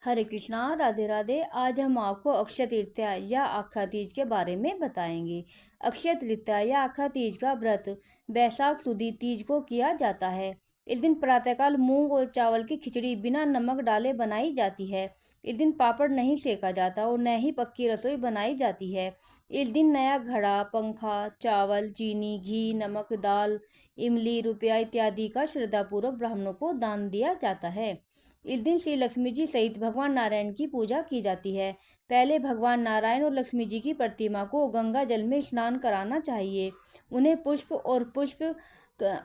हरे कृष्णा, राधे राधे। आज हम आपको अक्षय तृतीया या आखा तीज के बारे में बताएंगे। अक्षय तृतीया या आखा तीज का व्रत बैसाख सुदी तीज को किया जाता है। इस दिन प्रातःकाल मूंग और चावल की खिचड़ी बिना नमक डाले बनाई जाती है। इस दिन पापड़ नहीं सेका जाता और न ही पक्की रसोई बनाई जाती है। इस दिन नया घड़ा, पंखा, चावल, चीनी, घी, नमक, दाल, इमली, रुपया इत्यादि का श्रद्धापूर्वक ब्राह्मणों को दान दिया जाता है। इस दिन श्री लक्ष्मी जी सहित भगवान नारायण की पूजा की जाती है। पहले भगवान नारायण और लक्ष्मी जी की प्रतिमा को गंगा जल में स्नान कराना चाहिए। उन्हें पुष्प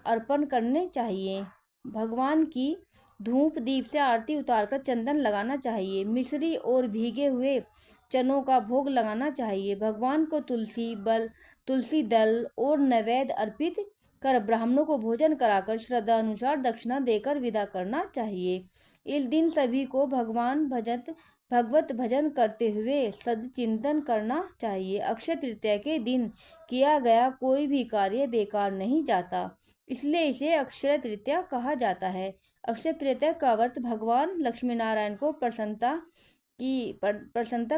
अर्पण करने चाहिए। भगवान की धूप दीप से आरती उतारकर चंदन लगाना चाहिए। मिश्री और भीगे हुए चनों का भोग लगाना चाहिए। भगवान को तुलसी दल और नैवेद्य अर्पित कर ब्राह्मणों को भोजन कराकर श्रद्धा अनुसार दक्षिणा देकर विदा करना चाहिए। इस दिन सभी को भगवत भजन करते हुए सदचिंतन करना चाहिए। अक्षय तृतीया के दिन किया गया कोई भी कार्य बेकार नहीं जाता, इसलिए इसे अक्षय तृतीया कहा जाता है। अक्षय तृतीया का व्रत भगवान लक्ष्मी नारायण को प्रसन्नता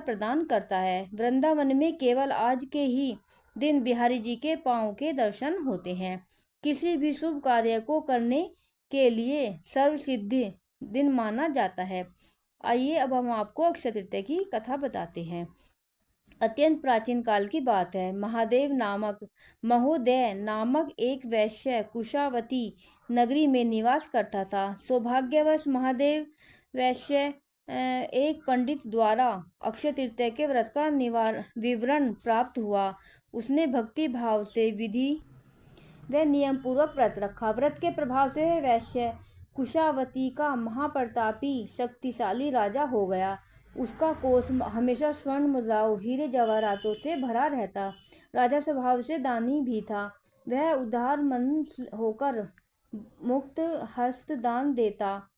प्रदान करता है। वृंदावन में केवल आज के ही दिन बिहारी जी के पांव के दर्शन होते हैं। किसी भी शुभ कार्य को करने के लिए सर्वसिद्धि दिन माना जाता है। आइए अब हम आपको अक्षय तृतीया की कथा बताते हैं। अत्यंत प्राचीन काल की बात है। महोदय नामक एक वैश्य कुशावती नगरी में निवास करता था। सौभाग्यवश महादेव वैश्य एक पंडित द्वारा अक्षय तृतीया के व्रत का विवरण प्राप्त हुआ। उसने भक्ति भाव से विधि व नियम पूर्वक व्रत रखा। व्रत के प्रभाव से वैश्य कुशावती का महाप्रतापी शक्तिशाली राजा हो गया। उसका कोष हमेशा स्वर्ण मुद्राओं, हीरे जवाहरातों से भरा रहता। राजा स्वभाव से दानी भी था। वह उदार मन होकर मुक्त हस्त दान देता।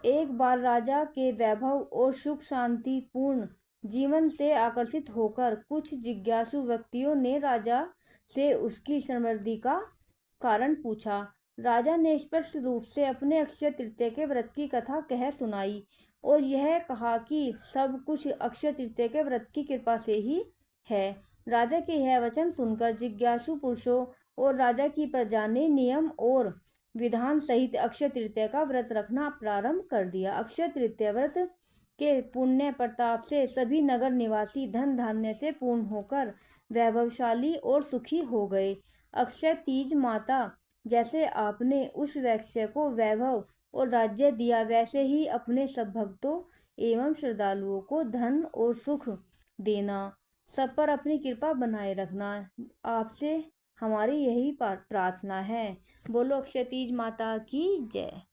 एक बार राजा के वैभव और सुख शांति पूर्ण जीवन से आकर्षित होकर कुछ जिज्ञासु व्यक्तियों ने राजा से उसकी समृद्धि का कारण पूछा। राजा ने स्पष्ट रूप से अपने अक्षय तृतीया के व्रत की कथा कह सुनाई और यह कहा कि सब कुछ अक्षय तृतीया के व्रत की कृपा से ही है। राजा के यह वचन सुनकर जिज्ञासु पुरुषों और राजा की प्रजा ने नियम और विधान सहित अक्षय तृतीया का व्रत रखना प्रारंभ कर दिया। अक्षय तृतीया व्रत के पुण्य प्रताप से सभी नगर निवासी धन धान्य से पूर्ण होकर वैभवशाली और सुखी हो गए। अक्षय तीज माता, जैसे आपने उस वैश्य को वैभव और राज्य दिया, वैसे ही अपने सब भक्तों एवं श्रद्धालुओं को धन और सुख देना। सब पर अपनी कृपा बनाए रखना। आपसे हमारी यही प्रार्थना है। बोलो अक्षय तीज माता की जय।